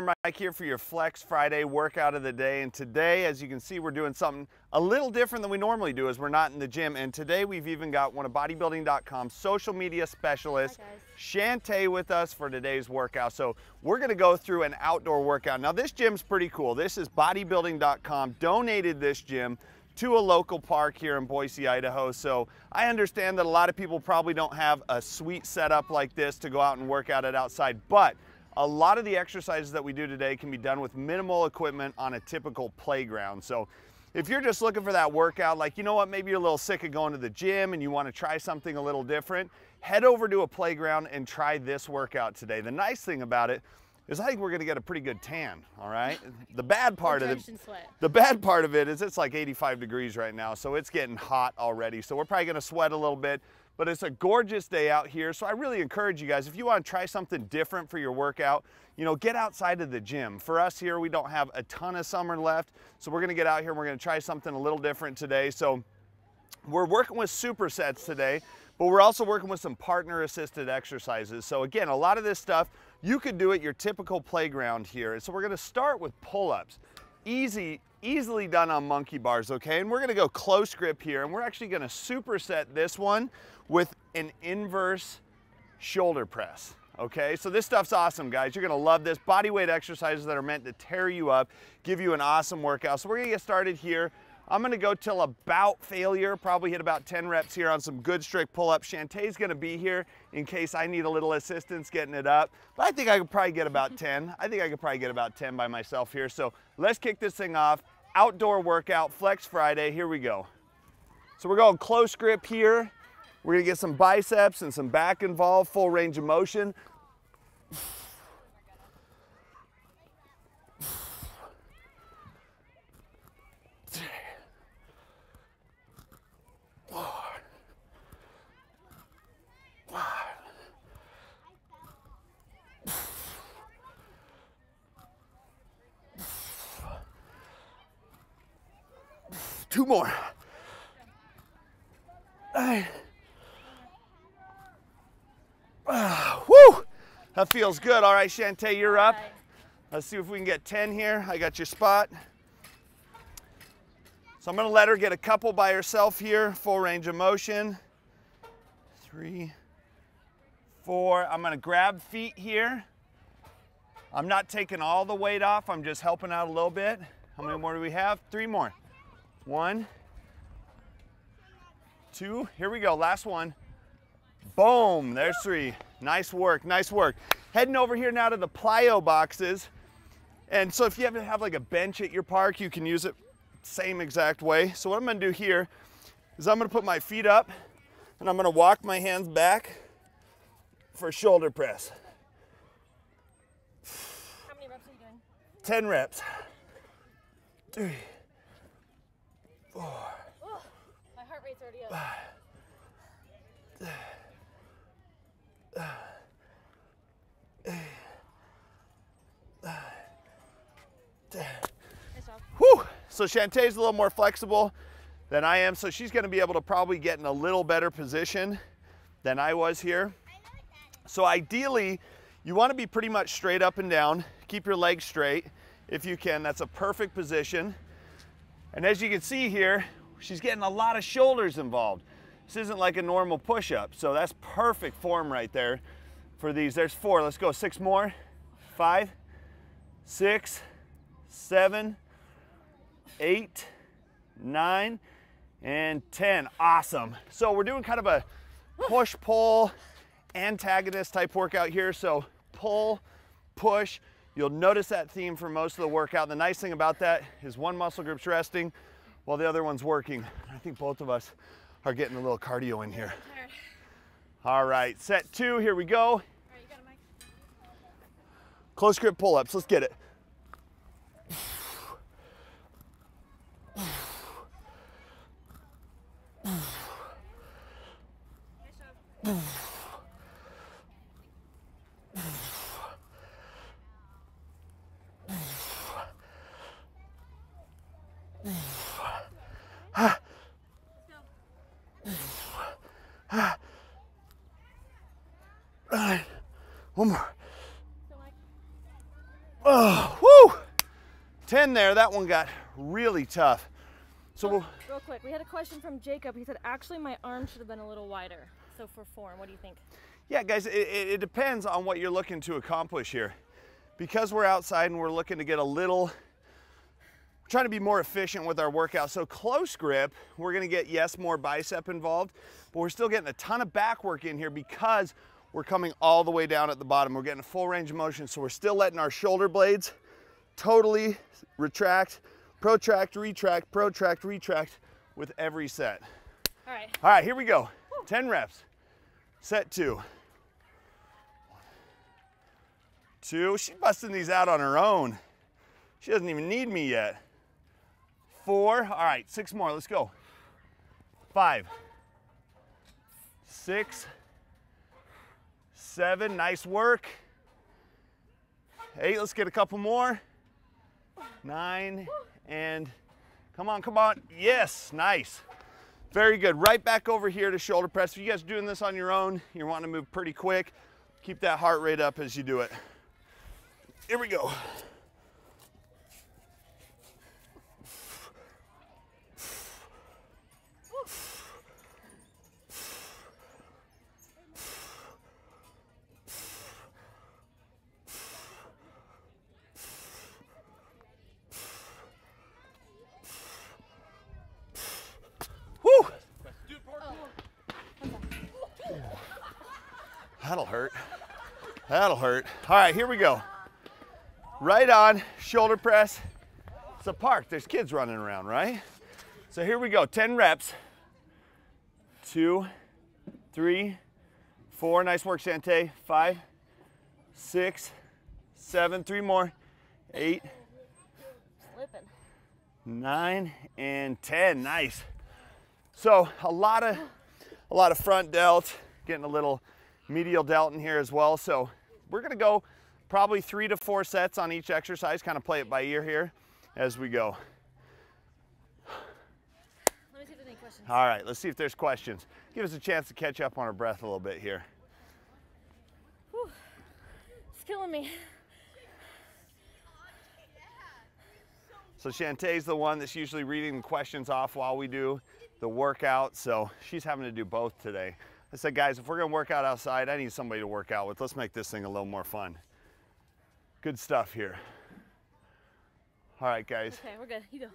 Mike here for your Flex Friday workout of the day. And today, as you can see, we're doing something a little different than we normally do as we're not in the gym. And today we've even got one of Bodybuilding.com social media specialists, Shantae, with us for today's workout. So we're gonna go through an outdoor workout. Now this gym's pretty cool. This is Bodybuilding.com donated this gym to a local park here in Boise, Idaho. So I understand that a lot of people probably don't have a sweet setup like this to go out and work out it outside, but a lot of the exercises that we do today can be done with minimal equipment on a typical playground. So if you're just looking for that workout, like, you know what, maybe you're a little sick of going to the gym and you want to try something a little different, head over to a playground and try this workout today. The nice thing about it is I think we're gonna get a pretty good tan, all right? The bad part of it is it's like 85 degrees right now, so it's getting hot already. So we're probably gonna sweat a little bit, but it's a gorgeous day out here. So I really encourage you guys, if you wanna try something different for your workout, you know, get outside of the gym. For us here, we don't have a ton of summer left, so we're gonna get out here and we're gonna try something a little different today. So we're working with supersets today, but we're also working with some partner assisted exercises. So again, a lot of this stuff you could do at your typical playground here. And so we're gonna start with pull-ups. Easily done on monkey bars, okay? And we're gonna go close grip here, and we're actually gonna superset this one with an inverse shoulder press, okay? So this stuff's awesome, guys. You're gonna love this. Body weight exercises that are meant to tear you up, give you an awesome workout. So we're gonna get started here. I'm gonna go till about failure, probably hit about 10 reps here on some good strict pull-ups. Shantae's gonna be here in case I need a little assistance getting it up. But I think I could probably get about 10. I think I could probably get about 10 by myself here. So let's kick this thing off. Outdoor workout, Flex Friday, here we go. So we're going close grip here. We're gonna get some biceps and some back involved, full range of motion. Two more. Woo! That feels good. All right, Shantae, you're up. Let's see if we can get 10 here. I got your spot. So I'm gonna let her get a couple by herself here, full range of motion. 3, 4. I'm gonna grab feet here. I'm not taking all the weight off. I'm just helping out a little bit. How many more do we have? 3 more. 1, 2, here we go, last one. Boom, there's 3. Nice work, nice work. Heading over here now to the plyo boxes. And so if you ever have like a bench at your park, you can use it same exact way. So what I'm gonna do here is I'm gonna put my feet up and I'm gonna walk my hands back for shoulder press. How many reps are you doing? 10 reps. 3, 4. Oh, my heart rate's already up. 10. Whew. So Shantae's a little more flexible than I am, so she's gonna be able to probably get in a little better position than I was here. So ideally, you wanna be pretty much straight up and down. Keep your legs straight if you can. That's a perfect position. And as you can see here, she's getting a lot of shoulders involved. This isn't like a normal push-up, so that's perfect form right there for these. There's 4, let's go, 6 more. 5, 6, 7, 8, 9, and 10, awesome. So we're doing kind of a push-pull antagonist type workout here. So pull, push, you'll notice that theme for most of the workout. The nice thing about that is one muscle group's resting while the other one's working. I think both of us are getting a little cardio in here. All right, set 2, here we go. All right, you got it, Mike. Close grip pull-ups, let's get it. All right, one more. Oh, whoo! 10 there. That one got really tough. So we'll, real quick, we had a question from Jacob. He said, actually, my arm should have been a little wider. So for form, what do you think? yeah, guys, it depends on what you're looking to accomplish here. Because we're outside and we're looking to get a little, we're trying to be more efficient with our workout. So close grip, we're gonna get, yes, more bicep involved, but we're still getting a ton of back work in here because we're coming all the way down at the bottom. We're getting a full range of motion, so we're still letting our shoulder blades totally retract, protract, retract, protract, retract with every set. All right. All right, here we go. Woo. 10 reps. Set 2. 2. She's busting these out on her own. She doesn't even need me yet. 4. All right, 6 more. Let's go. 5. 6. 7. Nice work. 8. Let's get a couple more. 9. And come on, come on. Yes, nice. Very good. Right back over here to shoulder press. If you guys are doing this on your own, you're wanting to move pretty quick, keep that heart rate up as you do it. Here we go. Woo! That'll hurt. That'll hurt. All right, here we go. Right on, shoulder press. It's a park, there's kids running around, right? So here we go, 10 reps. 2, 3, 4, nice work, Shantae. 5, 6, 7, 3 more. 8, Slipping. 9, and 10, nice. So a lot of front delt, getting a little medial delt in here as well. So we're gonna go probably 3 to 4 sets on each exercise, kind of play it by ear here as we go. Let me see if there's any questions. All right, let's see if there's questions. Give us a chance to catch up on our breath a little bit here. Whew. It's killing me. So Shantae's the one that's usually reading the questions off while we do the workout, so she's having to do both today. I said, guys, if we're gonna work out outside, I need somebody to work out with. Let's make this thing a little more fun. Good stuff here. All right, guys. Okay, we're good. You go.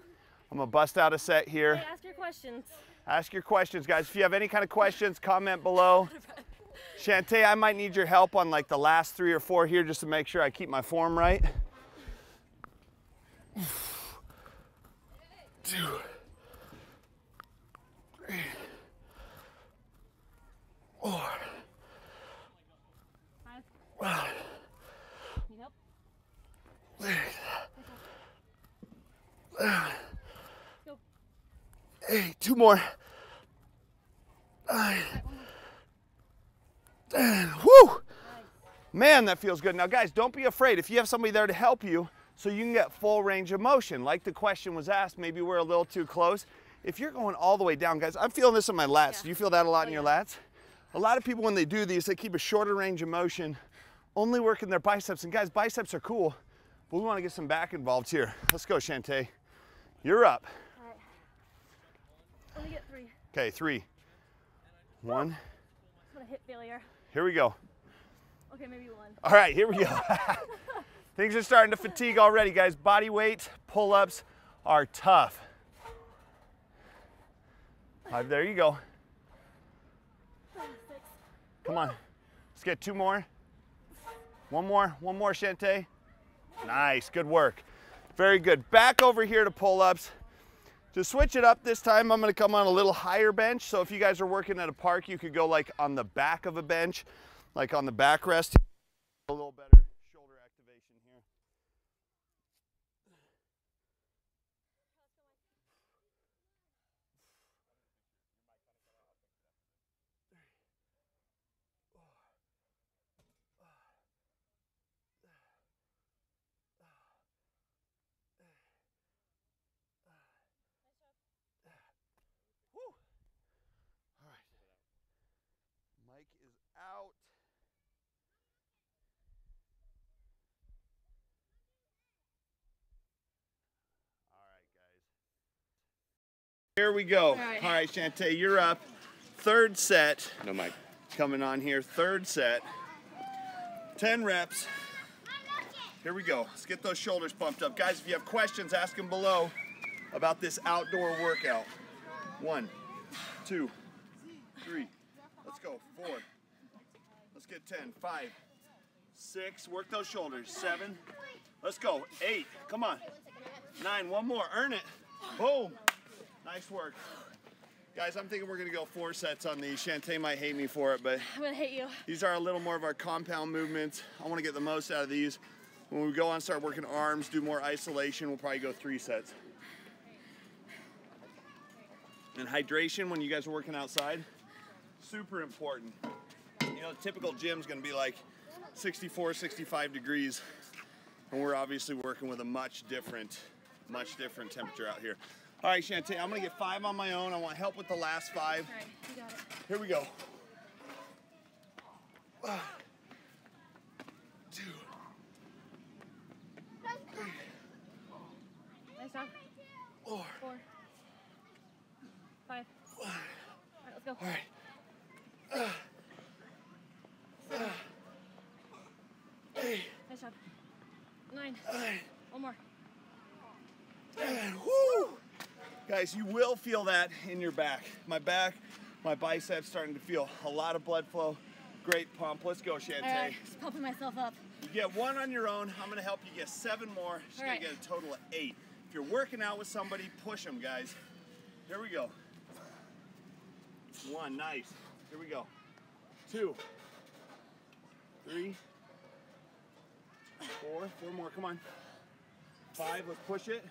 I'm gonna bust out a set here. Hey, ask your questions. Ask your questions, guys. If you have any kind of questions, comment below. Shantae, I might need your help on like the last 3 or 4 here just to make sure I keep my form right. 2, 3, 4. 5. Need help? 6, Go. 8. 2 more. 9, 10. Woo! Nice. Man, that feels good. Now, guys, don't be afraid. If you have somebody there to help you so you can get full range of motion, like the question was asked, maybe we're a little too close. If you're going all the way down, guys, I'm feeling this in my lats. Yeah. Do you feel that a lot in your lats? A lot of people, when they do these, they keep a shorter range of motion, only working their biceps. And guys, biceps are cool, but we want to get some back involved here. Let's go, Shantae. You're up. All right. Let me get 3. Okay, 3, 1. I'm gonna hit failure. Here we go. Okay, maybe 1. All right, here we go. Things are starting to fatigue already, guys. Body weight pull-ups are tough. All right, there you go. 6. Come on. Let's get 2 more. 1 more. 1 more, Shantae. Nice. Good work. Very good. Back over here to pull-ups. To switch it up this time, I'm going to come on a little higher bench. So if you guys are working at a park, you could go like on the back of a bench, like on the backrest. A little better shoulder activation here. Woo. All right. Mike is out. Here we go. All right, Shantae, you're up. Third set. No mic. Coming on here, third set. 10 reps. Here we go. Let's get those shoulders pumped up. Guys, if you have questions, ask them below about this outdoor workout. 1, 2, 3. Let's go. 4. Let's get 10. 5, 6. Work those shoulders. 7. Let's go. 8. Come on. 9. One more. Earn it. Boom. Nice work. Guys, I'm thinking we're going to go 4 sets on these. Shantae might hate me for it, but I'm gonna hate you. these are a little more of our compound movements. I want to get the most out of these. When we go on, start working arms, do more isolation, we'll probably go 3 sets. And hydration when you guys are working outside, super important. You know, the typical gym's going to be like 64, 65 degrees, and we're obviously working with a much different temperature out here. All right, Shantae, I'm going to get 5 on my own. I want help with the last 5. All right, you got it. Here we go. 1, 2, 3, Nice job. 4, 4, 5. All right, let's go. All right. 8, Nice job. 9. 9, One more. 10. Woo! Guys, you will feel that in your back. My biceps starting to feel a lot of blood flow. Great pump. Let's go, Shantae. All right, just pumping myself up. You get 1 on your own. I'm going to help you get 7 more. She's going to get a total of 8. If you're working out with somebody, push them, guys. Here we go. 1, nice. Here we go. 2, 3, 4, 4 more, come on. 5, let's push it.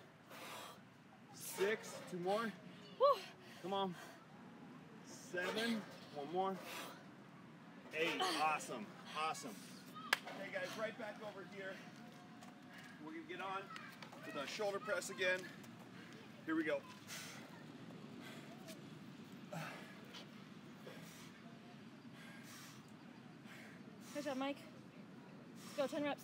6, 2 more. Woo. Come on. 7, 1 more. 8, awesome, awesome. Okay guys, right back over here. We're gonna get on with our shoulder press again. Here we go. Good job, Mike. Let's go, 10 reps.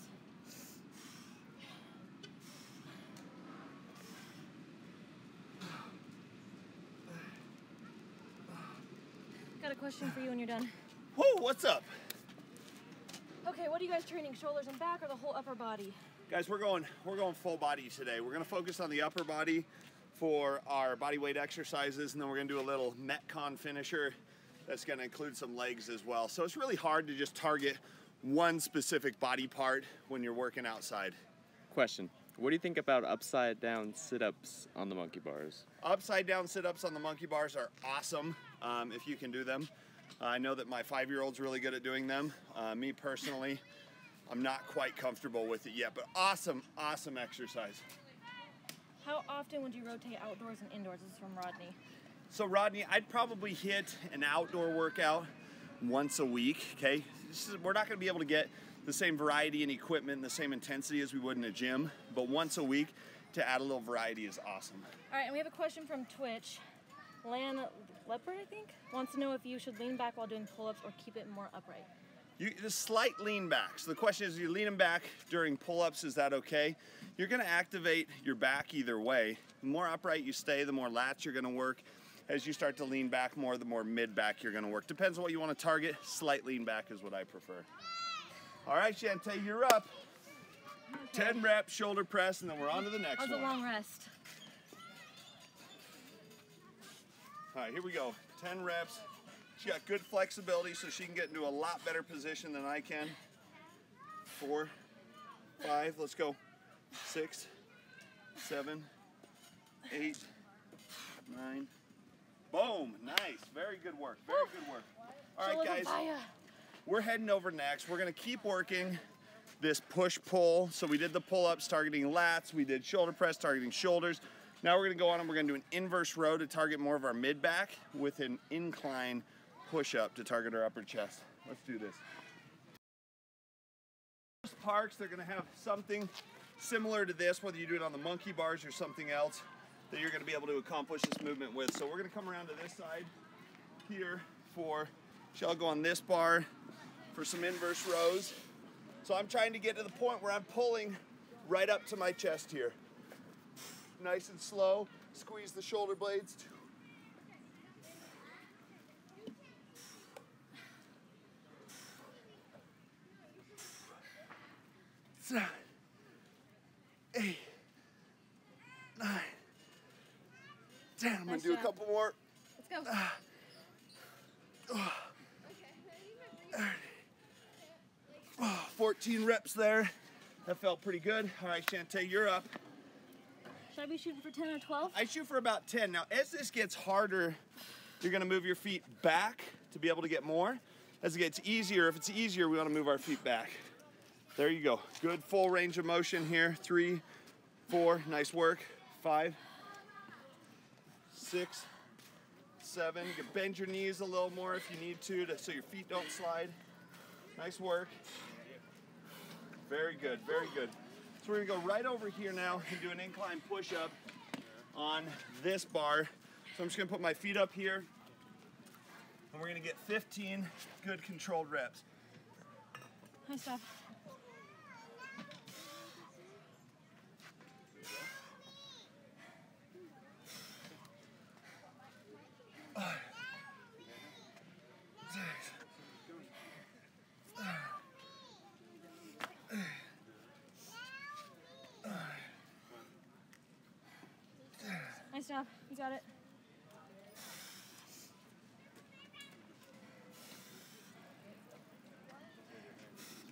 Got a question for you when you're done. Whoa, what's up? Okay, what are you guys training? Shoulders and back or the whole upper body? Guys, we're going full body today. We're gonna focus on the upper body for our body weight exercises, and then we're gonna do a little Metcon finisher that's gonna include some legs as well. So it's really hard to just target one specific body part when you're working outside. Question. What do you think about upside down sit-ups on the monkey bars? Upside down sit-ups on the monkey bars are awesome if you can do them. I know that my 5-year-old's really good at doing them. Me personally, I'm not quite comfortable with it yet, but awesome, awesome exercise. How often would you rotate outdoors and indoors? This is from Rodney. So Rodney, I'd probably hit an outdoor workout once a week, okay? We're not gonna be able to get the same variety and equipment and the same intensity as we would in a gym, but once a week to add a little variety is awesome. All right, and we have a question from Twitch. Lan Leopard, I think, wants to know if you should lean back while doing pull-ups or keep it more upright. The slight lean back. So the question is, you're leaning back during pull-ups, is that okay? You're gonna activate your back either way. The more upright you stay, the more lats you're gonna work. As you start to lean back more, the more mid-back you're gonna work. Depends on what you wanna target. Slight lean back is what I prefer. All right, Shantae, you're up. Okay. 10 reps, shoulder press, and then we're on to the next one. That was a long rest. All right, here we go. 10 reps. She got good flexibility, so she can get into a lot better position than I can. 4, 5, let's go. 6, 7, 8, 9. Boom, nice. Very good work, very good work. All right, guys, we're heading over next. We're gonna keep working this push-pull. So we did the pull-ups targeting lats, we did shoulder press targeting shoulders. Now we're gonna go on and we're gonna do an inverse row to target more of our mid-back with an incline push-up to target our upper chest. Let's do this. Most parks, they're gonna have something similar to this, whether you do it on the monkey bars or something else that you're gonna be able to accomplish this movement with. So we're gonna come around to this side here for, shall go on this bar for some inverse rows. So I'm trying to get to the point where I'm pulling right up to my chest here. Nice and slow, squeeze the shoulder blades. 2, 7, 8, 9, 10. I'm gonna do a couple more. Let's go. 14 reps there. That felt pretty good. All right, Shantae, you're up. Should I be shooting for 10 or 12? I shoot for about 10. Now, as this gets harder, you're gonna move your feet back to be able to get more. As it gets easier, if it's easier, we wanna move our feet back. There you go. Good full range of motion here. 3, 4, nice work. 5, 6, 7. You can bend your knees a little more if you need to so your feet don't slide. Nice work. Very good, very good. So we're gonna go right over here now and do an incline push-up on this bar. So I'm just gonna put my feet up here and we're gonna get 15 good controlled reps. Nice job. Nice job. You got it.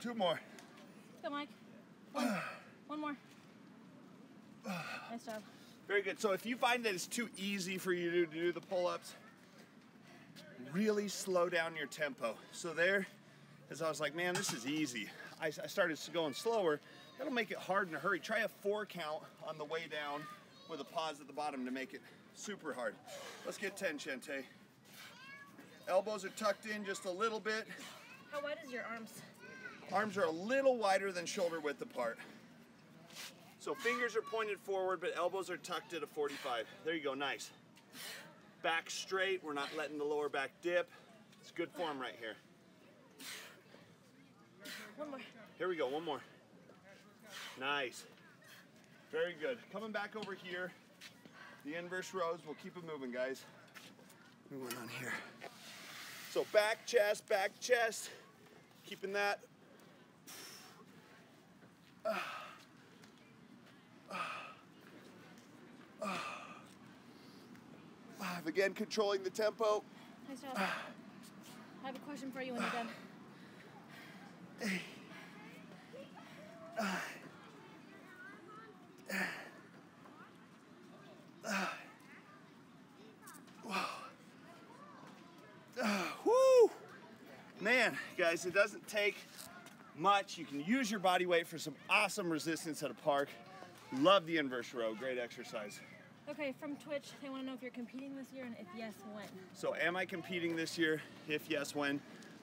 Two more. Go, Mike. One more. Nice job. Very good. So if you find that it's too easy for you to do the pull-ups, really slow down your tempo. So there, as I was like, man, this is easy. I started going slower. That'll make it hard in a hurry. Try a 4 count on the way down with a pause at the bottom to make it super hard. Let's get 10, Shantae. Elbows are tucked in just a little bit. How wide is your arms? Arms are a little wider than shoulder width apart. So fingers are pointed forward, but elbows are tucked at a 45. There you go, nice. Back straight, we're not letting the lower back dip. It's good form right here. One more. Here we go, one more. Nice. Very good. Coming back over here, the inverse rows, we'll keep it moving, guys. Moving on here. So back, chest, keeping that. Again, controlling the tempo. Nice job. I have a question for you when you're done. 8, 9. Woo! Man, guys, it doesn't take much. You can use your body weight for some awesome resistance at a park. Love the inverse row. Great exercise. Okay, from Twitch, they want to know if you're competing this year and if yes, when. So am I competing this year? If yes, when?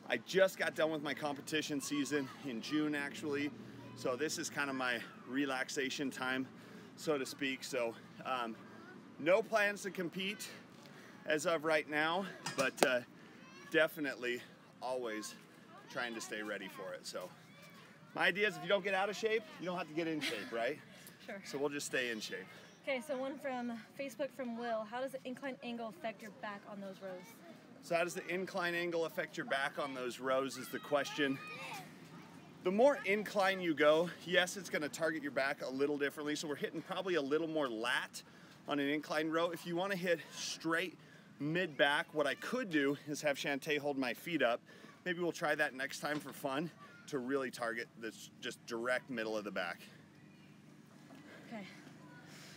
I just got done with my competition season in June, actually. So this is kind of my relaxation time, so to speak. So no plans to compete as of right now, but definitely always trying to stay ready for it. So my idea is if you don't get out of shape, you don't have to get in shape, right? Sure. So we'll just stay in shape. Okay, so one from Facebook from Will. How does the incline angle affect your back on those rows? So how does the incline angle affect your back on those rows is the question. The more incline you go, yes, it's gonna target your back a little differently. So we're hitting probably a little more lat on an incline row. If you wanna hit straight mid-back, what I could do is have Shantae hold my feet up. Maybe we'll try that next time for fun to really target this just direct middle of the back. Okay.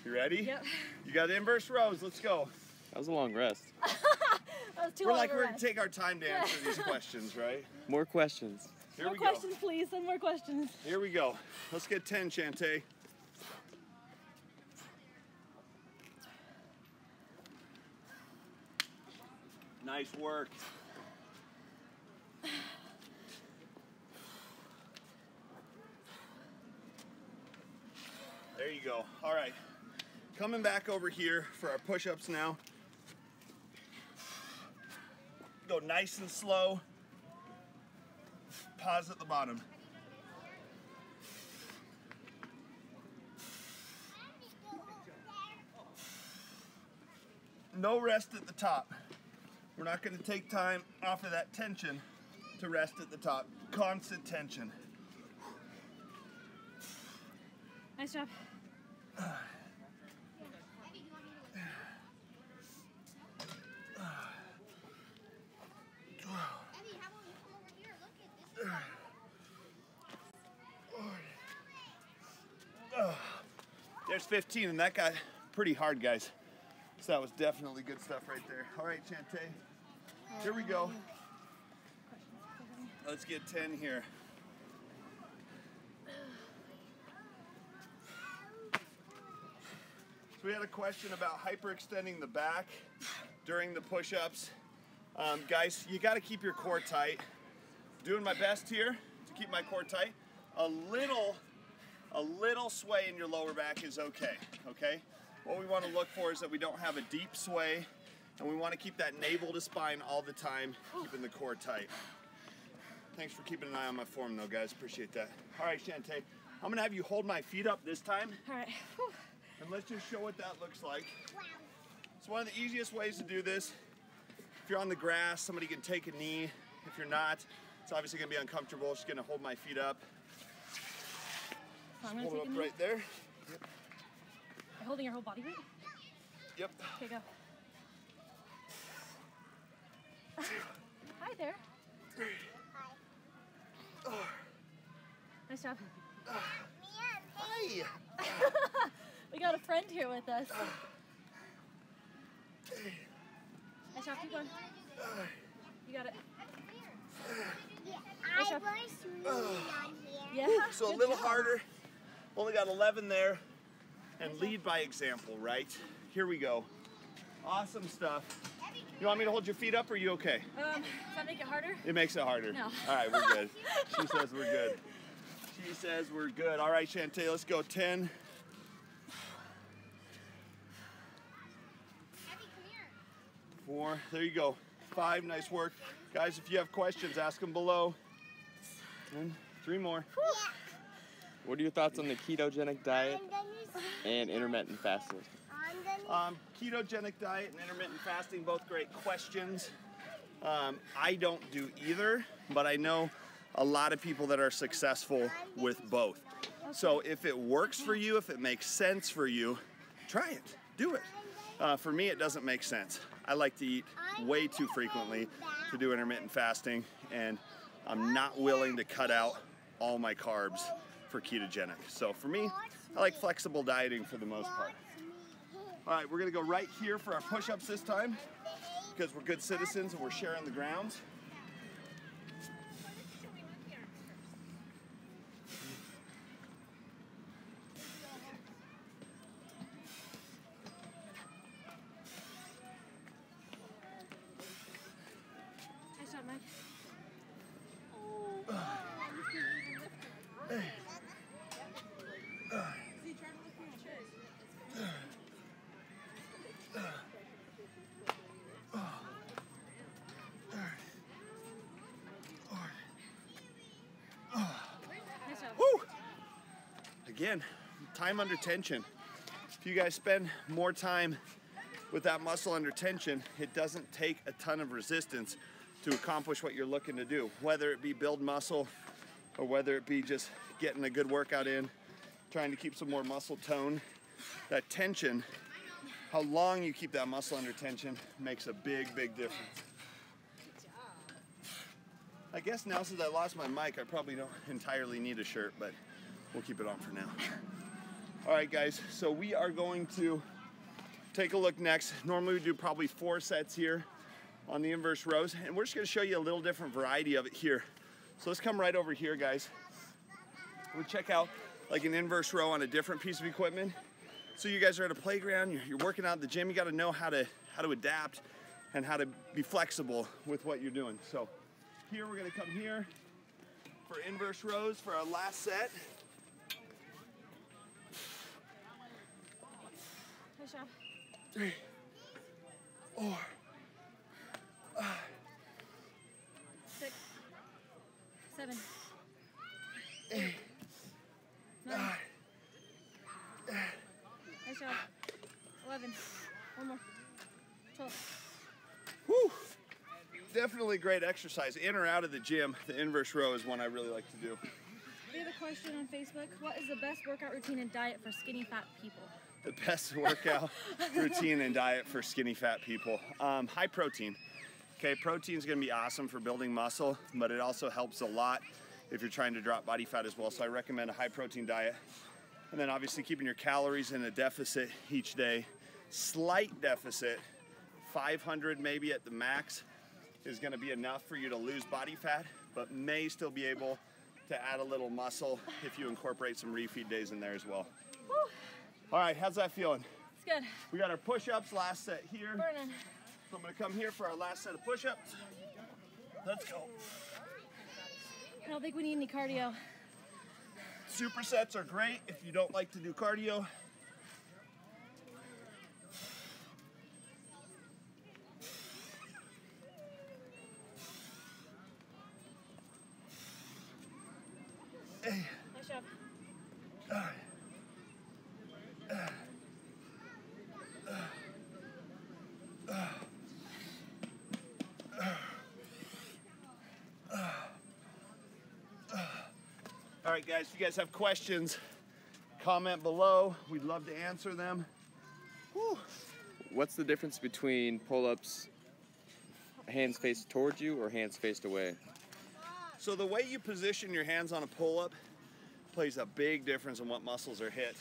You ready? Yep. You got inverse rows, let's go. That was a long rest. That was too We're long like, of a we're gonna rest. take our time to answer these questions, right? More questions. Here More we go. questions, please. Send more questions. Here we go. Let's get 10, Shantae. Nice work. There you go. All right. Coming back over here for our push-ups now. Go nice and slow. Pause at the bottom. No rest at the top. We're not going to take time off of that tension to rest at the top. Constant tension. Nice job. There's 15, and that got pretty hard, guys. So that was definitely good stuff right there. All right, Chante, here we go. Let's get 10 here. So we had a question about hyperextending the back during the push-ups. Guys, you gotta keep your core tight. Doing my best here to keep my core tight. A little sway in your lower back is okay, okay? What we wanna look for is that we don't have a deep sway, and we wanna keep that navel to spine all the time, keeping the core tight. Thanks for keeping an eye on my form though, guys, appreciate that. All right, Chante, I'm gonna have you hold my feet up this time. All right. And let's just show what that looks like. It's one of the easiest ways to do this. If you're on the grass, somebody can take a knee. If you're not, it's obviously gonna be uncomfortable. Just gonna hold my feet up. So I'm gonna Hold take it a up knee. right there. Yep. You're holding your whole body weight? Yep. Okay, go. Hi there. Nice job. Hi. We got a friend here with us. Nice job, keep going. You got it. Nice job. Yeah. So a good little job. harder. Only got 11 there. And lead by example, right? Here we go. Awesome stuff. You want me to hold your feet up, or are you okay? Does that make it harder? It makes it harder. No. All right, we're good. She says we're good. She says we're good. All right, Chante, let's go 10. Four. There you go. 5. Nice work. Guys, if you have questions, ask them below. And 3 more. What are your thoughts on the ketogenic diet and intermittent fasting? Ketogenic diet and intermittent fasting, both great questions. I don't do either, but I know a lot of people that are successful with both. So if it works for you, if it makes sense for you, try it, do it. For me, it doesn't make sense. I like to eat way too frequently to do intermittent fasting, and I'm not willing to cut out all my carbs for ketogenic. So for me, I like flexible dieting for the most part. All right, we're gonna go right here for our push-ups this time because we're good citizens and we're sharing the grounds. Nice job, Mike. Nice job. Woo! Again, time under tension. If you guys spend more time with that muscle under tension, it doesn't take a ton of resistance to accomplish what you're looking to do, whether it be build muscle or whether it be just getting a good workout in, trying to keep some more muscle tone. That tension, how long you keep that muscle under tension makes a big, big difference. I guess now since I lost my mic, I probably don't entirely need a shirt, but we'll keep it on for now. All right, guys, so we are going to take a look next. Normally we do probably 4 sets here on the inverse rows, and we're just gonna show you a little different variety of it here. So let's come right over here, guys. We'll check out like an inverse row on a different piece of equipment. So you guys are at a playground, you're working out at the gym, you gotta know how to adapt and how to be flexible with what you're doing. So here we're gonna come here for inverse rows for our last set. Nice job. 3, 4, 6, 7, 8, 9. 9. Nice job. 11. One more. 12. Whew. Definitely great exercise. In or out of the gym, the inverse row is one I really like to do. We have a question on Facebook. What is the best workout routine and diet for skinny fat people? The best workout routine and diet for skinny fat people. High protein. Okay, protein is going to be awesome for building muscle, but it also helps a lot if you're trying to drop body fat as well. So I recommend a high protein diet. And then obviously keeping your calories in a deficit each day. Slight deficit, 500 maybe at the max, is going to be enough for you to lose body fat, but may still be able to add a little muscle if you incorporate some refeed days in there as well. Woo. All right, how's that feeling? It's good. We got our push-ups, last set here. Burning. So I'm gonna come here for our last set of push-ups. Let's go. I don't think we need any cardio. Supersets are great if you don't like to do cardio. Nice job. All right, guys, if you guys have questions, comment below. We'd love to answer them. Whew. What's the difference between pull-ups hands faced towards you or hands faced away? So the way you position your hands on a pull-up plays a big difference in what muscles are hit.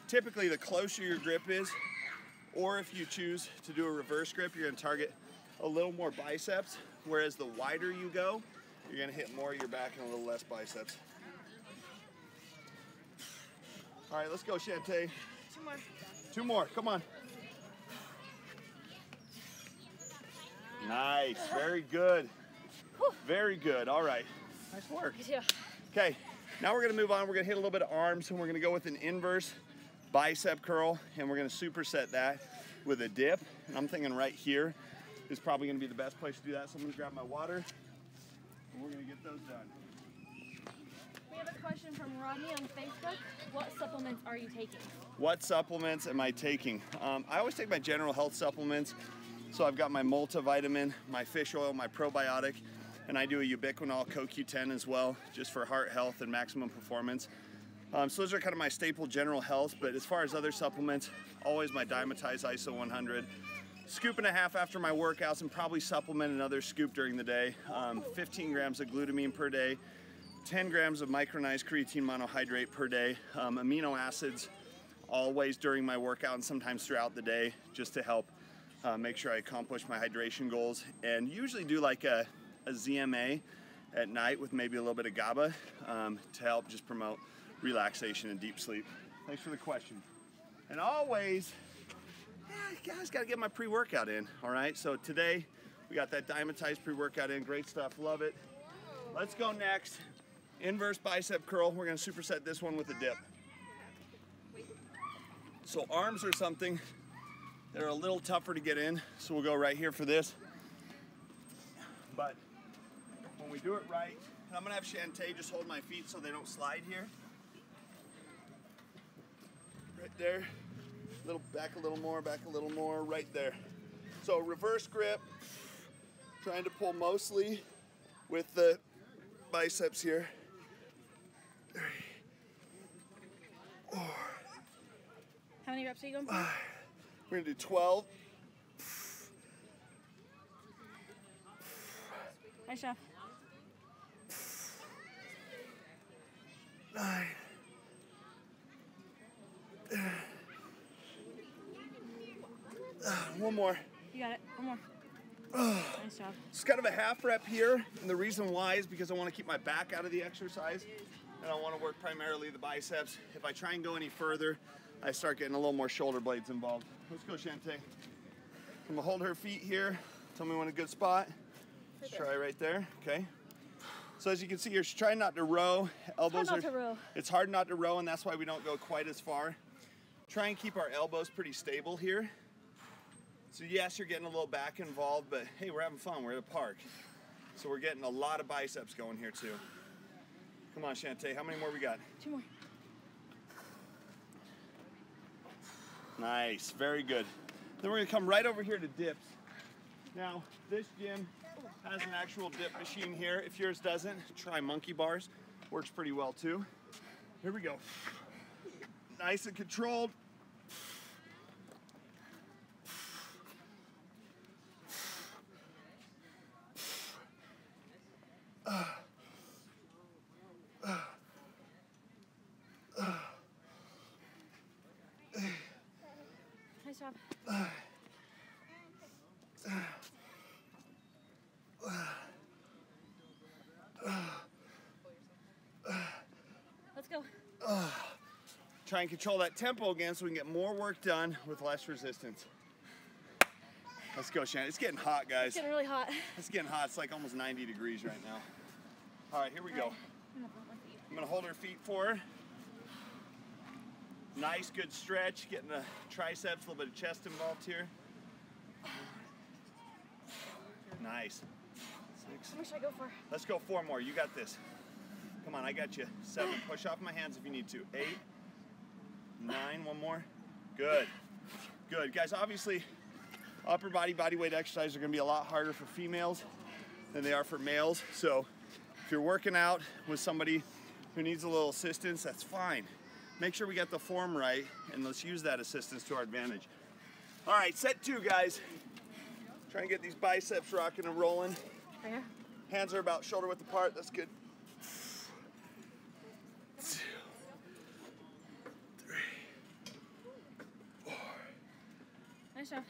Typically, the closer your grip is, or if you choose to do a reverse grip, you're going to target a little more biceps, whereas the wider you go, you're going to hit more of your back and a little less biceps. All right, let's go, Shantae. 2 more. 2 more, come on. Nice, very good. Very good, all right. Nice work. Yeah. Okay, now we're gonna move on. We're gonna hit a little bit of arms, and we're gonna go with an inverse bicep curl, and we're gonna superset that with a dip. And I'm thinking right here is probably gonna be the best place to do that. So I'm gonna grab my water, and we're gonna get those done. We have a question from Rodney on Facebook. What supplements are you taking? What supplements am I taking? I always take my general health supplements. So I've got my multivitamin, my fish oil, my probiotic, and I do a ubiquinol CoQ10 as well, just for heart health and maximum performance. So those are kind of my staple general health, but as far as other supplements, always my Dimetized ISO 100. Scoop and a half after my workouts, and probably supplement another scoop during the day. 15 grams of glutamine per day, 10 grams of micronized creatine monohydrate per day. Amino acids always during my workout and sometimes throughout the day, just to help make sure I accomplish my hydration goals. And usually do like a ZMA at night with maybe a little bit of GABA to help just promote relaxation and deep sleep. Thanks for the question. And always, you guys got to get my pre-workout in, all right? So today, we got that Dimetized pre-workout in. Great stuff, love it. Let's go next. Inverse bicep curl. We're gonna superset this one with a dip. So arms are something that are a little tougher to get in, so we'll go right here for this. But when we do it right, and I'm gonna have Shantae just hold my feet so they don't slide here. Right there. Back a little more, right there. So reverse grip, trying to pull mostly with the biceps here. 3, 4. How many reps are you going for? We're gonna do 12. Nice job. 9. 1 more. You got it. 1 more. Nice job. It's kind of a half rep here, and the reason why is because I want to keep my back out of the exercise, and I want to work primarily the biceps. If I try and go any further, I start getting a little more shoulder blades involved. Let's go, Shantae. I'm gonna hold her feet here. Tell me when a good spot. Let's try right there, okay? So as you can see here, she's trying not to row. Elbows It's hard not to row. It's hard not to row, and that's why we don't go quite as far. Try and keep our elbows pretty stable here. So yes, you're getting a little back involved, but hey, we're having fun. We're at a park. So we're getting a lot of biceps going here too. Come on, Shantae, how many more we got? 2 more. Nice, very good. Then we're gonna come right over here to dips. Now, this gym has an actual dip machine here. If yours doesn't, try monkey bars. Works pretty well too. Here we go. Nice and controlled. Nice job. Let's go. Try and control that tempo again so we can get more work done with less resistance. Let's go, Shannon. It's getting hot, guys. It's getting really hot. It's getting hot. It's like almost 90 degrees right now. All right, here we go. I'm gonna hold her feet for her. Nice, good stretch. Getting the triceps, a little bit of chest involved here. Nice. 6. What should I go for? Let's go 4 more. You got this. Come on, I got you. 7. Push off my hands if you need to. 8. 9. 1 more. Good. Good. Guys, obviously, upper body weight exercises are going to be a lot harder for females than they are for males. So if you're working out with somebody who needs a little assistance, that's fine. Make sure we get the form right, and let's use that assistance to our advantage. All right, set 2, guys. Try and get these biceps rocking and rolling. Right here. Hands are about shoulder width apart. That's good. 2, 3, 4. Nice job.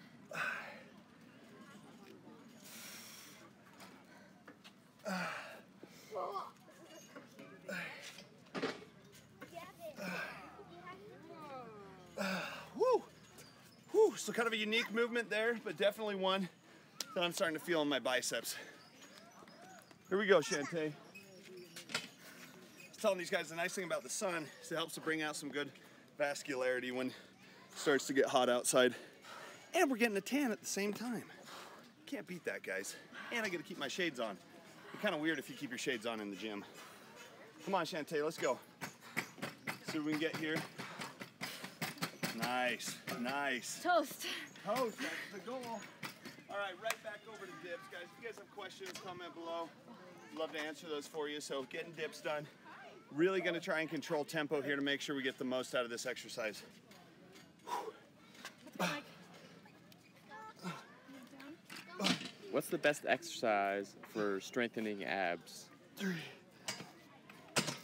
Woo! Woo! So kind of a unique movement there, but definitely one that I'm starting to feel in my biceps. Here we go, Shantae. I was telling these guys the nice thing about the sun is it helps to bring out some good vascularity when it starts to get hot outside. And we're getting a tan at the same time. Can't beat that, guys. And I get to keep my shades on. It's kind of weird if you keep your shades on in the gym. Come on, Shantae, let's go. See what we can get here. Nice, nice. Toast. Toast, that's the goal. All right, right back over to dips, guys. If you guys have questions, comment below. I'd love to answer those for you. So getting dips done. Really gonna try and control tempo here to make sure we get the most out of this exercise. What's the best exercise for strengthening abs? 3,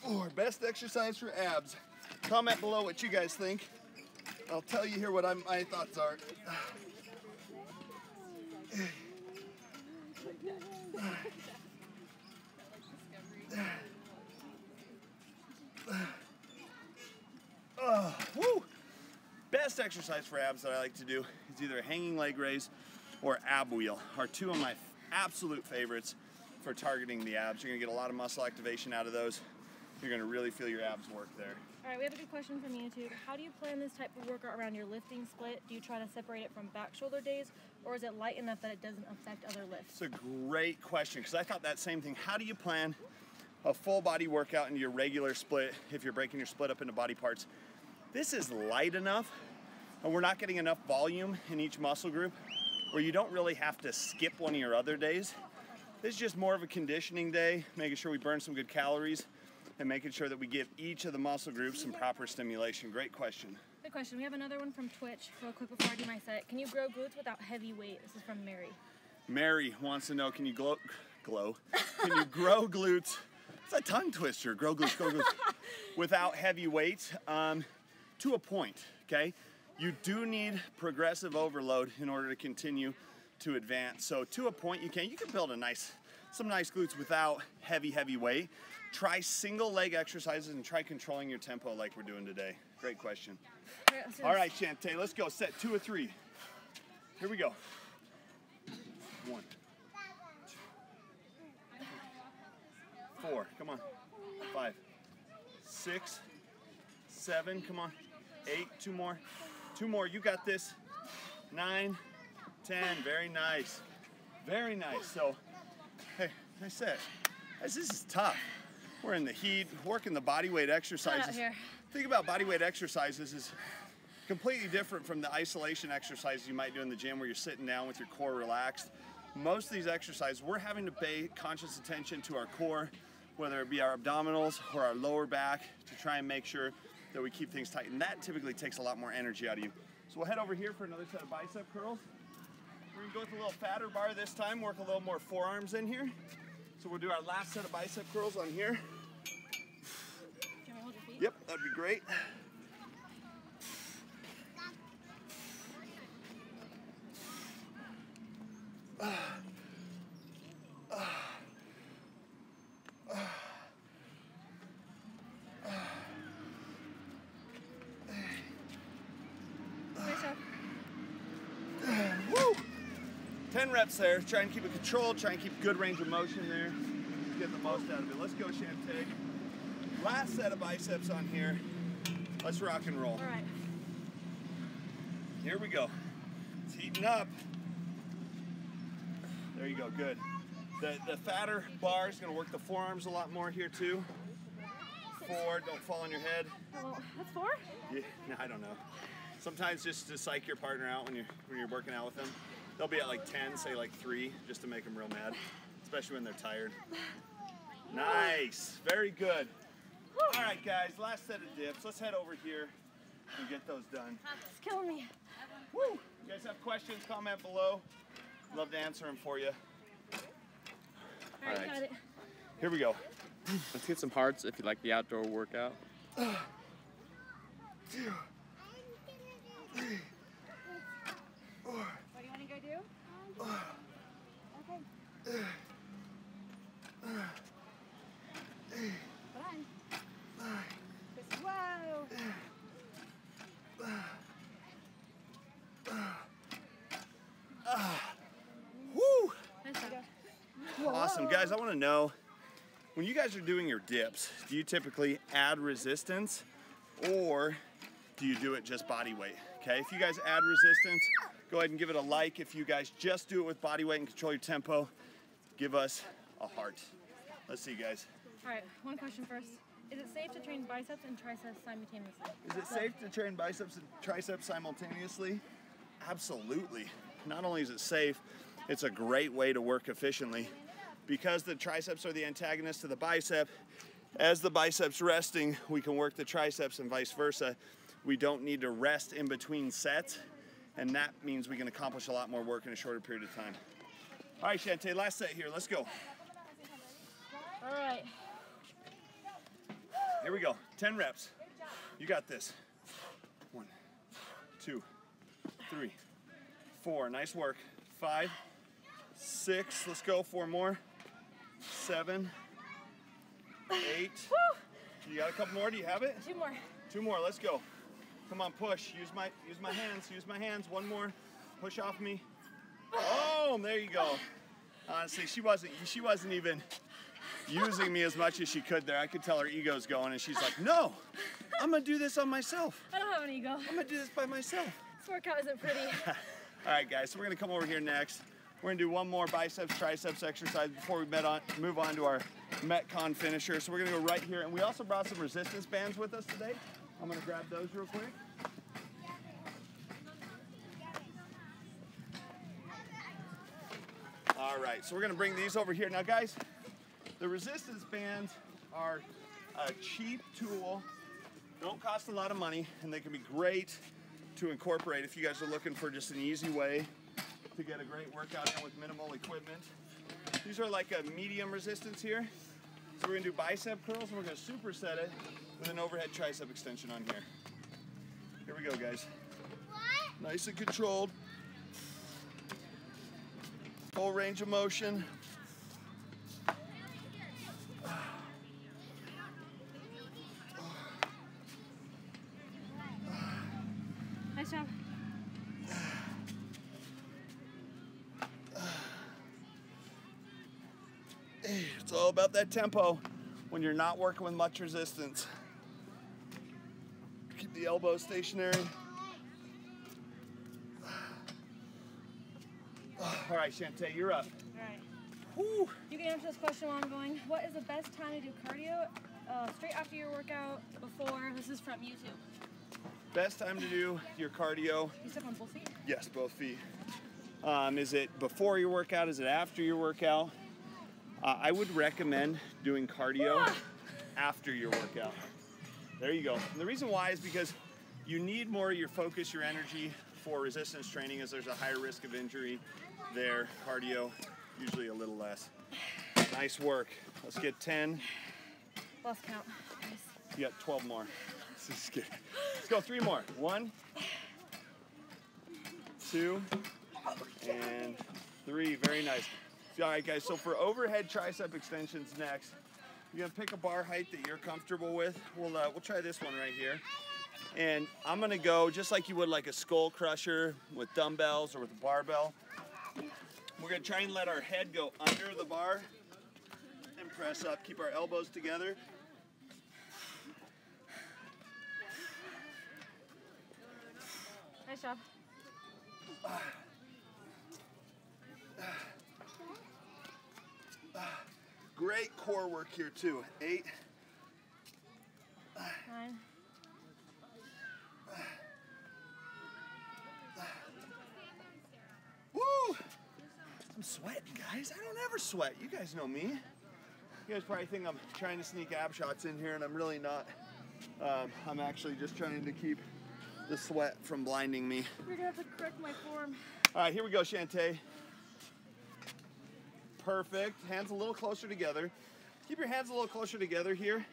4. Best exercise for abs. Comment below what you guys think. I'll tell you here what my thoughts are. Woo! Best exercise for abs that I like to do is either a hanging leg raise or ab wheel, are 2 of my absolute favorites for targeting the abs. You're gonna get a lot of muscle activation out of those. You're gonna really feel your abs work there. All right, we have a good question from YouTube. How do you plan this type of workout around your lifting split? Do you try to separate it from back shoulder days, or is it light enough that it doesn't affect other lifts? It's a great question, because I thought that same thing. How do you plan a full body workout into your regular split if you're breaking your split up into body parts? This is light enough, and we're not getting enough volume in each muscle group where you don't really have to skip one of your other days. This is just more of a conditioning day, making sure we burn some good calories and making sure that we give each of the muscle groups some proper stimulation. Great question. Good question. We have another one from Twitch real quick before I do my set. Can you grow glutes without heavy weight? This is from Mary. Mary wants to know, can you glow? Can you grow glutes? It's a tongue twister. Grow glutes without heavy weight? To a point, okay? You do need progressive overload in order to continue to advance. So to a point, you can build some nice glutes without heavy weight. Try single leg exercises and try controlling your tempo like we're doing today. Great question. All right, Shantae, let's go. Set 2 or 3. Here we go. 1, 2, 4. Come on. 5, 6, 7. Come on. 8. 2 more. 2 more. You got this. 9, 10. Very nice. Very nice. So, hey, I said, this is tough. We're in the heat, working the body weight exercises. Think about body weight exercises is completely different from the isolation exercises you might do in the gym where you're sitting down with your core relaxed. Most of these exercises, we're having to pay conscious attention to our core, whether it be our abdominals or our lower back, to try and make sure that we keep things tight. And that typically takes a lot more energy out of you. So we'll head over here for another set of bicep curls. We're gonna go with a little fatter bar this time, work a little more forearms in here. So we'll do our last set of bicep curls on here. Can I hold your feet? Yep, that'd be great. Nice job. Woo! 10 reps there. Try and keep it controlled. Try and keep good range of motion there. Get the most out of it. Let's go, Shantae. Last set of biceps on here. Let's rock and roll. All right. Here we go. It's heating up. There you go, good. The fatter bar is gonna work the forearms a lot more here too. 4, don't fall on your head. Well, that's 4? Yeah, no, I don't know. Sometimes just to psych your partner out when you're working out with them. They'll be at like 10, say like 3, just to make them real mad, especially when they're tired. Nice, very good. All right, guys, last set of dips. Let's head over here and get those done. It's killing me. Woo! You guys have questions, comment below. Love to answer them for you. All right, All right. got it. Here we go. Let's get some hearts if you like the outdoor workout. 2, 3, 4. What do you want to go do? Okay. Put on. Whoa. Woo! Nice job. Awesome, guys. I want to know, when you guys are doing your dips, do you typically add resistance or do you do it just body weight? Okay, if you guys add resistance, go ahead and give it a like. If you guys just do it with body weight and control your tempo, give us a heart. Let's see, guys. All right, one question first. Is it safe to train biceps and triceps simultaneously? Is it safe to train biceps and triceps simultaneously? Absolutely. Not only is it safe, it's a great way to work efficiently. Because the triceps are the antagonist to the bicep, as the biceps resting, we can work the triceps and vice versa. We don't need to rest in between sets, and that means we can accomplish a lot more work in a shorter period of time. All right, Shantae, last set here. Let's go. All right. Here we go. 10 reps. You got this. 1, 2, 3, 4. Nice work. 5, 6. Let's go. 4 more. 7, 8. Woo! You got a couple more? Do you have it? 2 more. 2 more. Let's go. Come on, push. Use my hands. Use my hands. 1 more. Push off me. Oh, there you go. Honestly, she wasn't even using me as much as she could there. I could tell her ego's going, and she's like, no, I'm gonna do this on myself. I don't have an ego. I'm gonna do this by myself. This workout isn't pretty. All right, guys, so we're gonna come over here next. We're gonna do 1 more biceps, triceps exercise before we move on to our Metcon finisher. So we're gonna go right here, and we also brought some resistance bands with us today. I'm gonna grab those real quick. All right, so we're gonna bring these over here. Now, guys, the resistance bands are a cheap tool, don't cost a lot of money, and they can be great to incorporate if you guys are looking for just an easy way to get a great workout in with minimal equipment. These are like a medium resistance here. So we're gonna do bicep curls, and we're gonna superset it with an overhead tricep extension on here. Here we go, guys. Nice and controlled. Full range of motion. Nice job. It's all about that tempo when you're not working with much resistance. Keep the elbow stationary. All right, Shantae, you're up. All right. Woo. You can answer this question while I'm going. What is the best time to do cardio? Straight after your workout, before? This is from YouTube. Best time to do your cardio? You step on both feet? Yes, both feet. Is it before your workout? Is it after your workout? I would recommend doing cardio after your workout. There you go. And the reason why is because you need more of your focus, your energy for resistance training, as there's a higher risk of injury there. Cardio, usually a little less. Nice work. Let's get 10. Lost count. Nice. You got 12 more. This is good. Let's go 3 more. 1, 2, and 3. Very nice. All right, guys, so for overhead tricep extensions next, you're gonna pick a bar height that you're comfortable with. We'll try this one right here. And I'm gonna go just like you would like a skull crusher with dumbbells or with a barbell. We're gonna try and let our head go under the bar and press up. Keep our elbows together. Nice job. Great core work here too. 8. 9. Woo! I'm sweating, guys. I don't ever sweat. You guys know me. You guys probably think I'm trying to sneak ab shots in here, and I'm really not. I'm actually just trying to keep the sweat from blinding me. You're gonna have to correct my form. All right, here we go, Shantae. Perfect. Hands a little closer together. Keep your hands a little closer together here.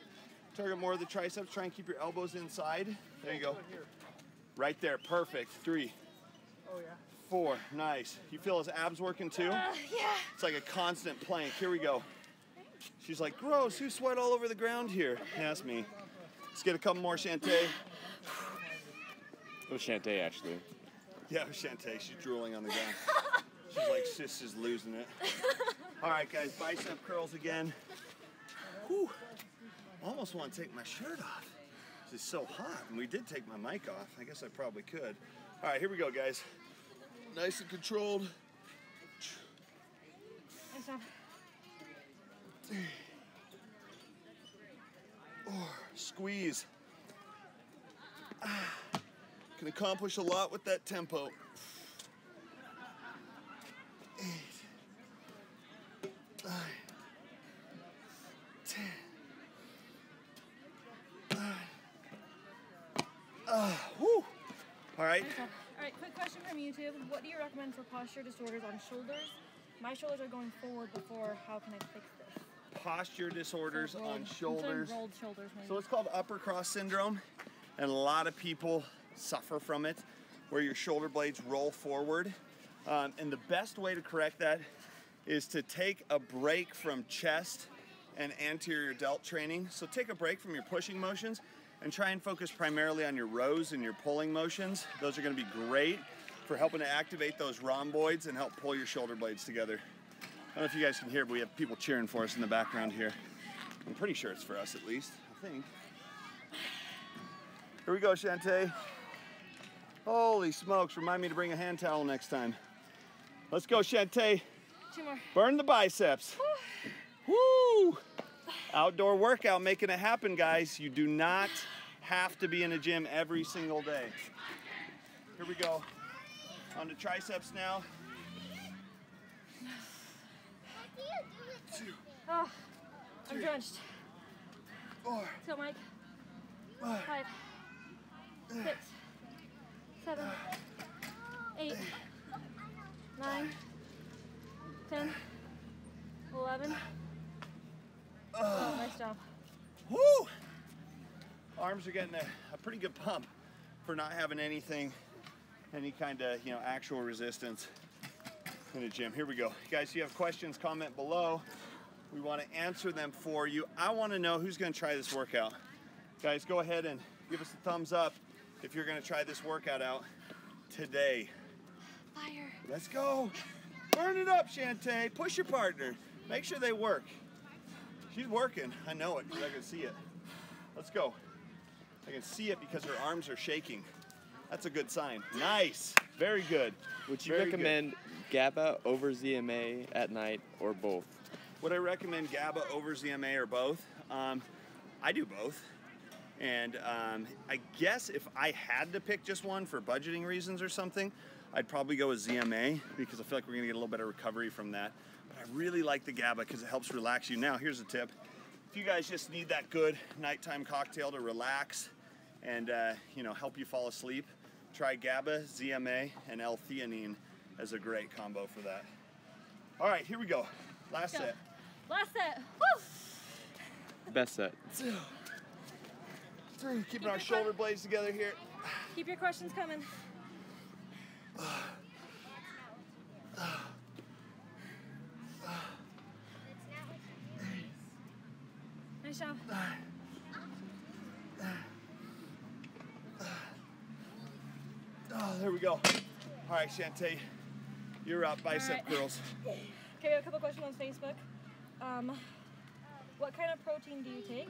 Target more of the triceps. Try and keep your elbows inside. There you go. Right there. Perfect. 3. Oh, yeah. 4. Nice. You feel his abs working too? Yeah. It's like a constant plank. Here we go. She's like, gross, who sweat all over the ground here? Yeah, that's me. Let's get a couple more, Shantae. It was Shantae, actually. Yeah, it was Shantae. She's drooling on the ground. She's like, sis is losing it. All right, guys, bicep curls again. Whew. Almost want to take my shirt off. This is so hot, and we did take my mic off. I guess I probably could. All right, here we go, guys. Nice and controlled. Nice job. Squeeze. Can accomplish a lot with that tempo. 8, 9, 10. 9. Woo. All right. All right, quick question from YouTube. What do you recommend for posture disorders on shoulders? My shoulders are going forward before. How can I fix this? Posture disorders on shoulders. Rolled shoulders, maybe. So it's called upper cross syndrome, and a lot of people suffer from it, where your shoulder blades roll forward. And the best way to correct that is to take a break from chest and anterior delt training. So take a break from your pushing motions and try and focus primarily on your rows and your pulling motions. Those are gonna be great for helping to activate those rhomboids and help pull your shoulder blades together. I don't know if you guys can hear, but we have people cheering for us in the background here. I'm pretty sure it's for us at least, I think. Here we go, Shantae. Holy smokes, remind me to bring a hand towel next time. Let's go, Shantae. 2 more. Burn the biceps. Woo! Outdoor workout, making it happen, guys. You do not have to be in a gym every single day. Here we go. On to triceps now. 2. Oh, I'm 3. drenched. 4. Let's go, Mike. 5, 6, 7, 8, 9, 10, 11. Oh, nice job. Woo! Arms are getting a pretty good pump for not having any kind of, actual resistance in the gym. Here we go. Guys, if you have questions, comment below. We want to answer them for you. I want to know who's going to try this workout. Guys, go ahead and give us a thumbs up if you're going to try this workout out today. Fire. Let's go. Burn it up, Shantae. Push your partner. Make sure they work. She's working. I know it because I can see it. Let's go. I can see it because her arms are shaking. That's a good sign. Nice. Very good. Would you recommend GABA over ZMA at night or both? Would I recommend GABA over ZMA or both? I do both. And I guess if I had to pick just one for budgeting reasons or something, I'd probably go with ZMA because I feel like we're gonna get a little better recovery from that. But I really like the GABA because it helps relax you. Now, here's a tip. If you guys just need that good nighttime cocktail to relax and you know, help you fall asleep, try GABA, ZMA, and L-theanine as a great combo for that. All right, here we go. Last set. Last set. Woo! Best set. 2, 3. Keeping our shoulder blades together here. Keep your questions coming. Nice job. Oh, there we go. All right, Shantae, you're up. Bicep curls. Okay, we have a couple questions on Facebook. What kind of protein do you take?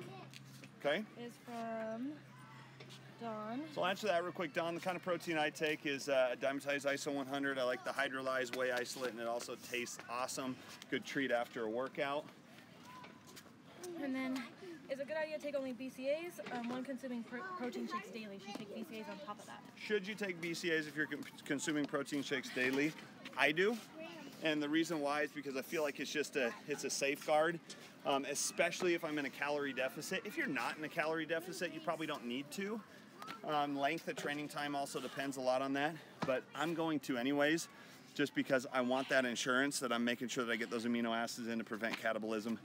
Okay. Is from Dawn. So I'll answer that real quick, Dawn. The kind of protein I take is dimetized ISO 100. I like the hydrolyzed whey isolate, and it also tastes awesome. Good treat after a workout. And then, is it a good idea to take only BCAAs? One consuming protein shakes daily. Should you take BCAAs on top of that? Should you take BCAAs if you're consuming protein shakes daily? I do. And the reason why is because I feel like it's a safeguard, especially if I'm in a calorie deficit. If you're not in a calorie deficit, you probably don't need to. Length of training time also depends a lot on that, but I'm going to anyways, just because I want that insurance that I'm making sure that I get those amino acids in to prevent catabolism.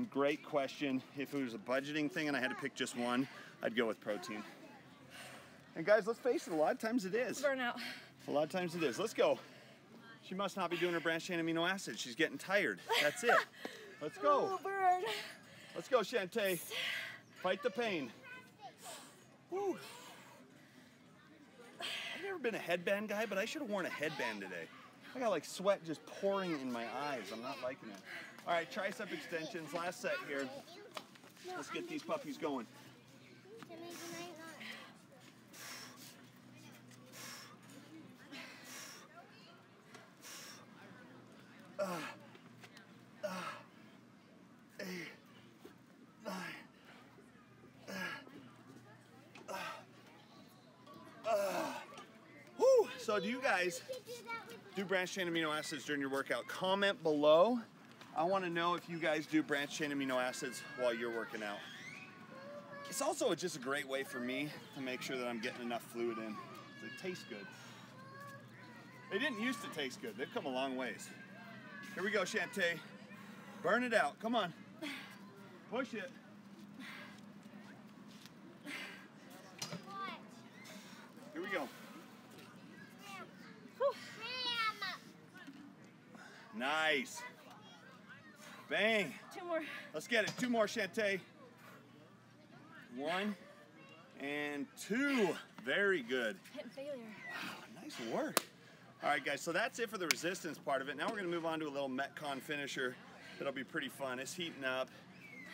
Great question. If it was a budgeting thing and I had to pick just one, I'd go with protein. And guys, let's face it, a lot of times it is. Burnout. A lot of times it is. Let's go. She must not be doing her branched chain amino acids. She's getting tired. That's it. Let's go. Oh, burn. Let's go, Shantae. Fight the pain. Woo. I've never been a headband guy, but I should have worn a headband today. I got like sweat just pouring in my eyes. I'm not liking it. All right, tricep extensions. Last set here. Let's get these puppies going. So do you guys do branched chain amino acids during your workout? Comment below. I want to know if you guys do branched chain amino acids while you're working out. It's also just a great way for me to make sure that I'm getting enough fluid in. It tastes good. They didn't used to taste good. They've come a long ways. Here we go, Shantae. Burn it out. Come on. Push it. Here we go. Nice. Bang. 2 more. Let's get it. 2 more, Shantae. 1 and 2. Very good. Hit failure. Wow, nice work. All right, guys, so that's it for the resistance part of it. Now we're going to move on to a little Metcon finisher that'll be pretty fun. It's heating up.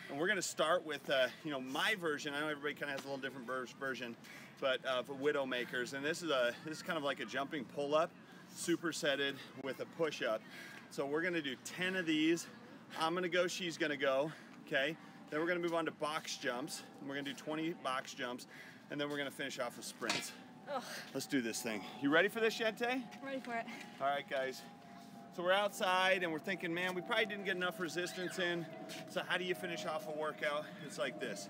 And we're going to start with, you know, my version. I know everybody kind of has a little different version, but for Widowmakers. And this is kind of like a jumping pull-up, supersetted with a push-up. So we're going to do 10 of these. I'm going to go, she's going to go, okay? Then we're going to move on to box jumps. And we're going to do 20 box jumps. And then we're going to finish off with sprints. Ugh. Let's do this thing. You ready for this, Shantae? I'm ready for it. All right, guys. So we're outside and we're thinking, man, we probably didn't get enough resistance in. So how do you finish off a workout? It's like this.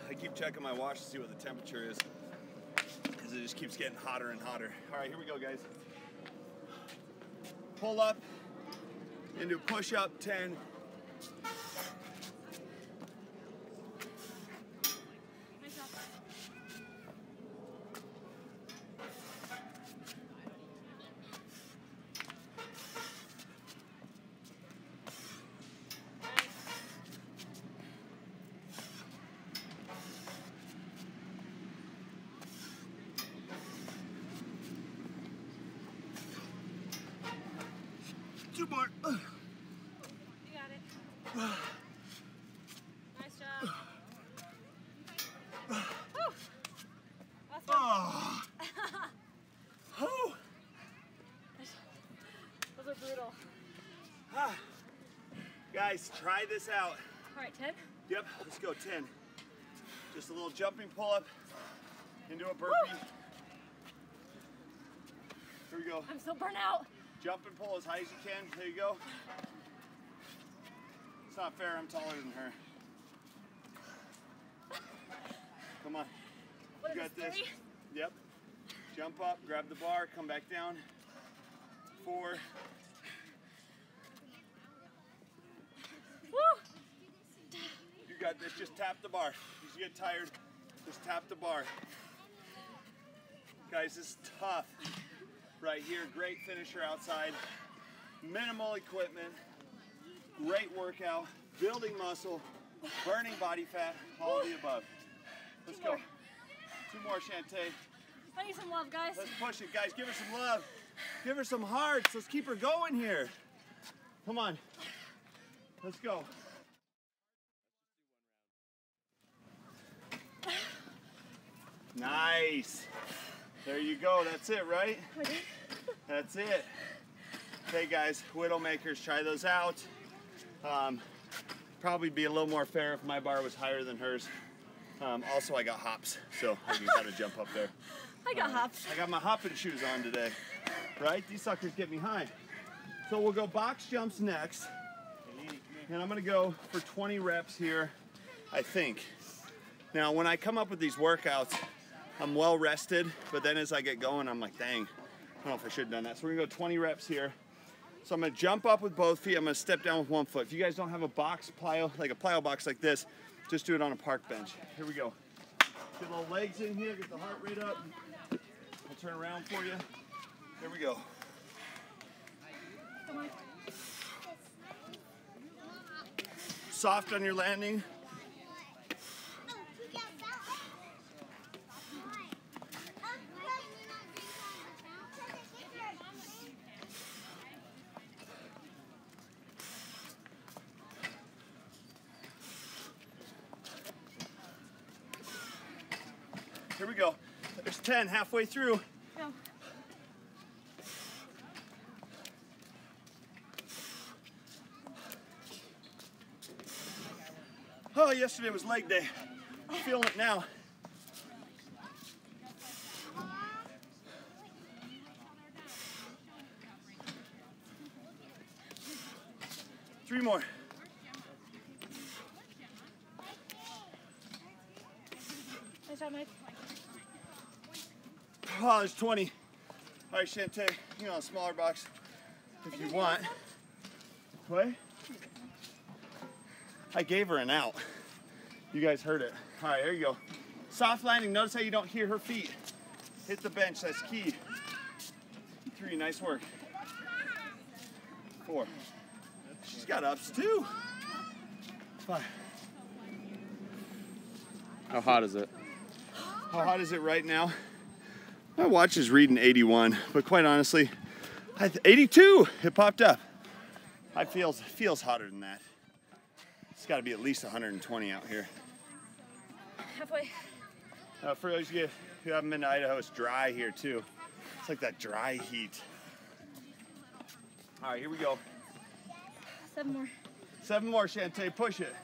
I keep checking my watch to see what the temperature is, because it just keeps getting hotter and hotter. All right, here we go, guys. Pull up into push up 10. Two more. You got it. Nice job. Woo. Awesome. Oh. Oh. Those are brutal. Ah. Guys, try this out. All right, 10. Yep, let's go 10. Just a little jumping pull-up Into a burpee. Woo. Here we go. I'm so burnt out. Jump and pull as high as you can. There you go. It's not fair, I'm taller than her. Come on. What You is got this, this. 30? Yep. Jump up, grab the bar, come back down. 4. Woo. You got this, just tap the bar. If you get tired, just tap the bar. Guys, this is tough. Right here, great finisher outside. Minimal equipment, great workout, building muscle, burning body fat, all of the above. Let's go. 2 more, Shantae. I need some love, guys. Let's push it, guys. Give her some love. Give her some hearts. Let's keep her going here. Come on. Let's go. Nice. There you go. That's it, right? That's it. Okay, guys, Widowmakers, try those out. Probably be a little more fair if my bar was higher than hers. Also, I got hops, so I can kind of jump up there. I got hops. I got my hopping shoes on today, right? These suckers get me high. So we'll go box jumps next. And I'm gonna go for 20 reps here, I think. Now, when I come up with these workouts, I'm well rested, but then as I get going, I'm like, dang, I don't know if I should have done that. So we're gonna go 20 reps here. So I'm gonna jump up with both feet. I'm gonna step down with 1 foot. If you guys don't have a box plyo, like a plyo box like this, just do it on a park bench. Here we go. Get little legs in here, get the heart rate up. I'll turn around for you. Here we go. Come on. Soft on your landing. Here we go. There's 10 halfway through. Go. Oh, yesterday was leg day. I'm feeling it now. Three more. Nice job, Mike. Oh, there's 20. All right, Shantae, you know, a smaller box if you want. What? I gave her an out. You guys heard it. All right, here you go. Soft landing. Notice how you don't hear her feet. Hit the bench. That's key. 3. Nice work. 4. She's got ups too. 5. How hot is it? How hot is it right now? My watch is reading 81, but quite honestly, 82. It popped up. It feels hotter than that. It's got to be at least 120 out here. Halfway. For those of you who haven't been to Idaho, it's dry here too. It's like that dry heat. All right, here we go. 7 more. 7 more, Shantae. Push it.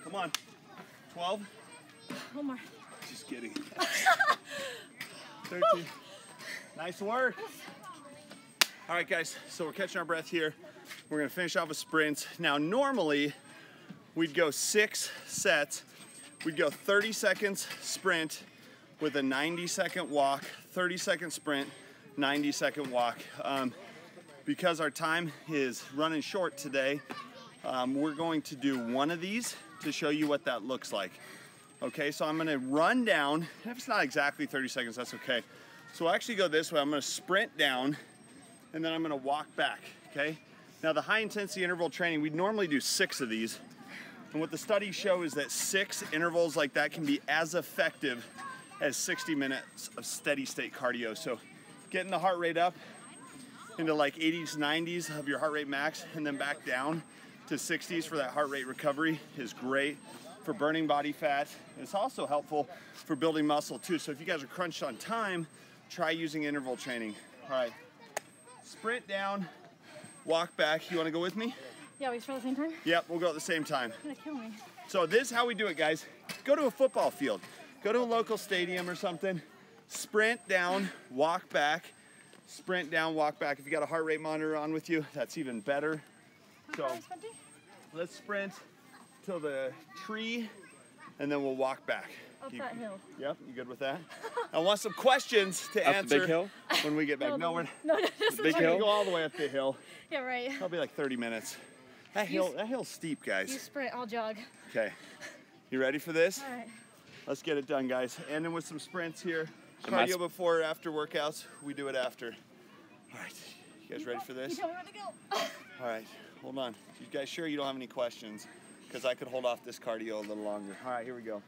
Come on. 12. 1 more. Just kidding. 13. Nice work. All right, guys, so we're catching our breath here. We're gonna finish off with sprints. Now, normally, we'd go 6 sets. We'd go 30 seconds sprint with a 90-second walk, 30-second sprint, 90-second walk. Because our time is running short today, we're going to do one of these to show you what that looks like. Okay, so I'm gonna run down. If it's not exactly 30 seconds, that's okay. So we'll actually go this way. I'm gonna sprint down, and then I'm gonna walk back, okay? Now the high intensity interval training, we normally do 6 of these. And what the studies show is that 6 intervals like that can be as effective as 60 minutes of steady state cardio. So getting the heart rate up into like 80s, 90s of your heart rate max, and then back down to 60s for that heart rate recovery is great for burning body fat. It's also helpful for building muscle too. So if you guys are crunched on time, try using interval training. All right, sprint down, walk back. You want to go with me? Yeah, we start at the same time? Yep, we'll go at the same time. You're gonna kill me. So this is how we do it, guys. Go to a football field. Go to a local stadium or something. Sprint down, walk back. Sprint down, walk back. If you got a heart rate monitor on with you, that's even better. So let's sprint till the tree, and then we'll walk back. Up that hill. Yep, you good with that? I want some questions to Up answer the big hill? when we get back. No, we're No, Big hill? go all the way up the hill. Yeah, right. Probably like 30 minutes. That hill's steep, You guys. sprint, I'll jog. Okay, you ready for this? All right. Let's get it done, guys. And then with some sprints here. Am I Cardio before or after workouts. We do it after. All right, you guys ready for this? You tell me where to go. All right, hold on. You guys sure you don't have any questions? Because I could hold off this cardio a little longer. All right, here we go.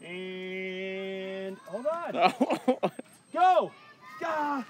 And hold on. Go! Ah!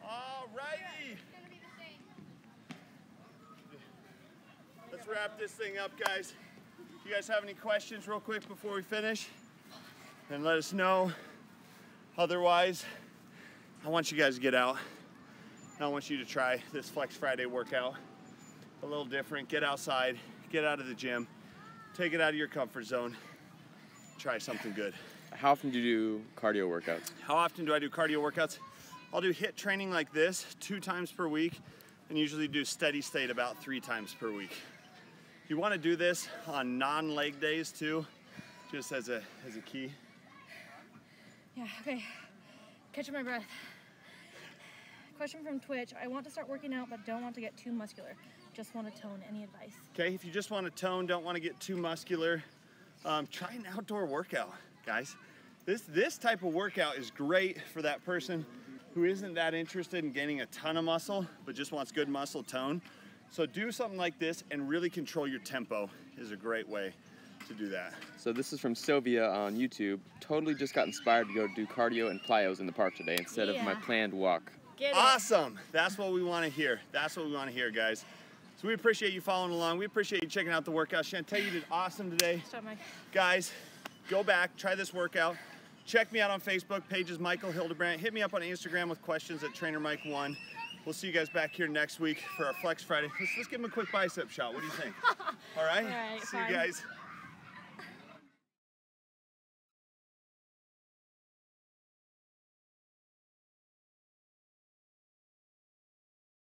Alrighty. Let's wrap this thing up, guys. If you guys have any questions real quick before we finish, then let us know. Otherwise, I want you guys to get out. I want you to try this Flex Friday workout. A little different. Get outside, get out of the gym, take it out of your comfort zone, try something good. How often do you do cardio workouts? How often do I do cardio workouts? I'll do HIIT training like this 2 times per week, and usually do steady state about 3 times per week. You want to do this on non-leg days too, just as a key. Yeah, okay. Catching my breath. Question from Twitch. I want to start working out, but don't want to get too muscular. Just want to tone. Any advice? Okay, if you just want to tone, don't want to get too muscular, try an outdoor workout, guys. This type of workout is great for that person who isn't that interested in gaining a ton of muscle, but just wants good muscle tone. So do something like this and really control your tempo is a great way to do that. So this is from Sylvia on YouTube. Totally just got inspired to go do cardio and plyos in the park today instead of my planned walk. Get it. Awesome. That's what we want to hear. That's what we want to hear, guys. So we appreciate you following along. We appreciate you checking out the workout. Chantel, you did awesome today. Stop, Mike. Guys, go back, try this workout. Check me out on Facebook, pages Michael Hildebrandt. Hit me up on Instagram with questions at TrainerMike1. We'll see you guys back here next week for our Flex Friday. Let's give him a quick bicep shot. What do you think? All right? All right, see fine. you guys.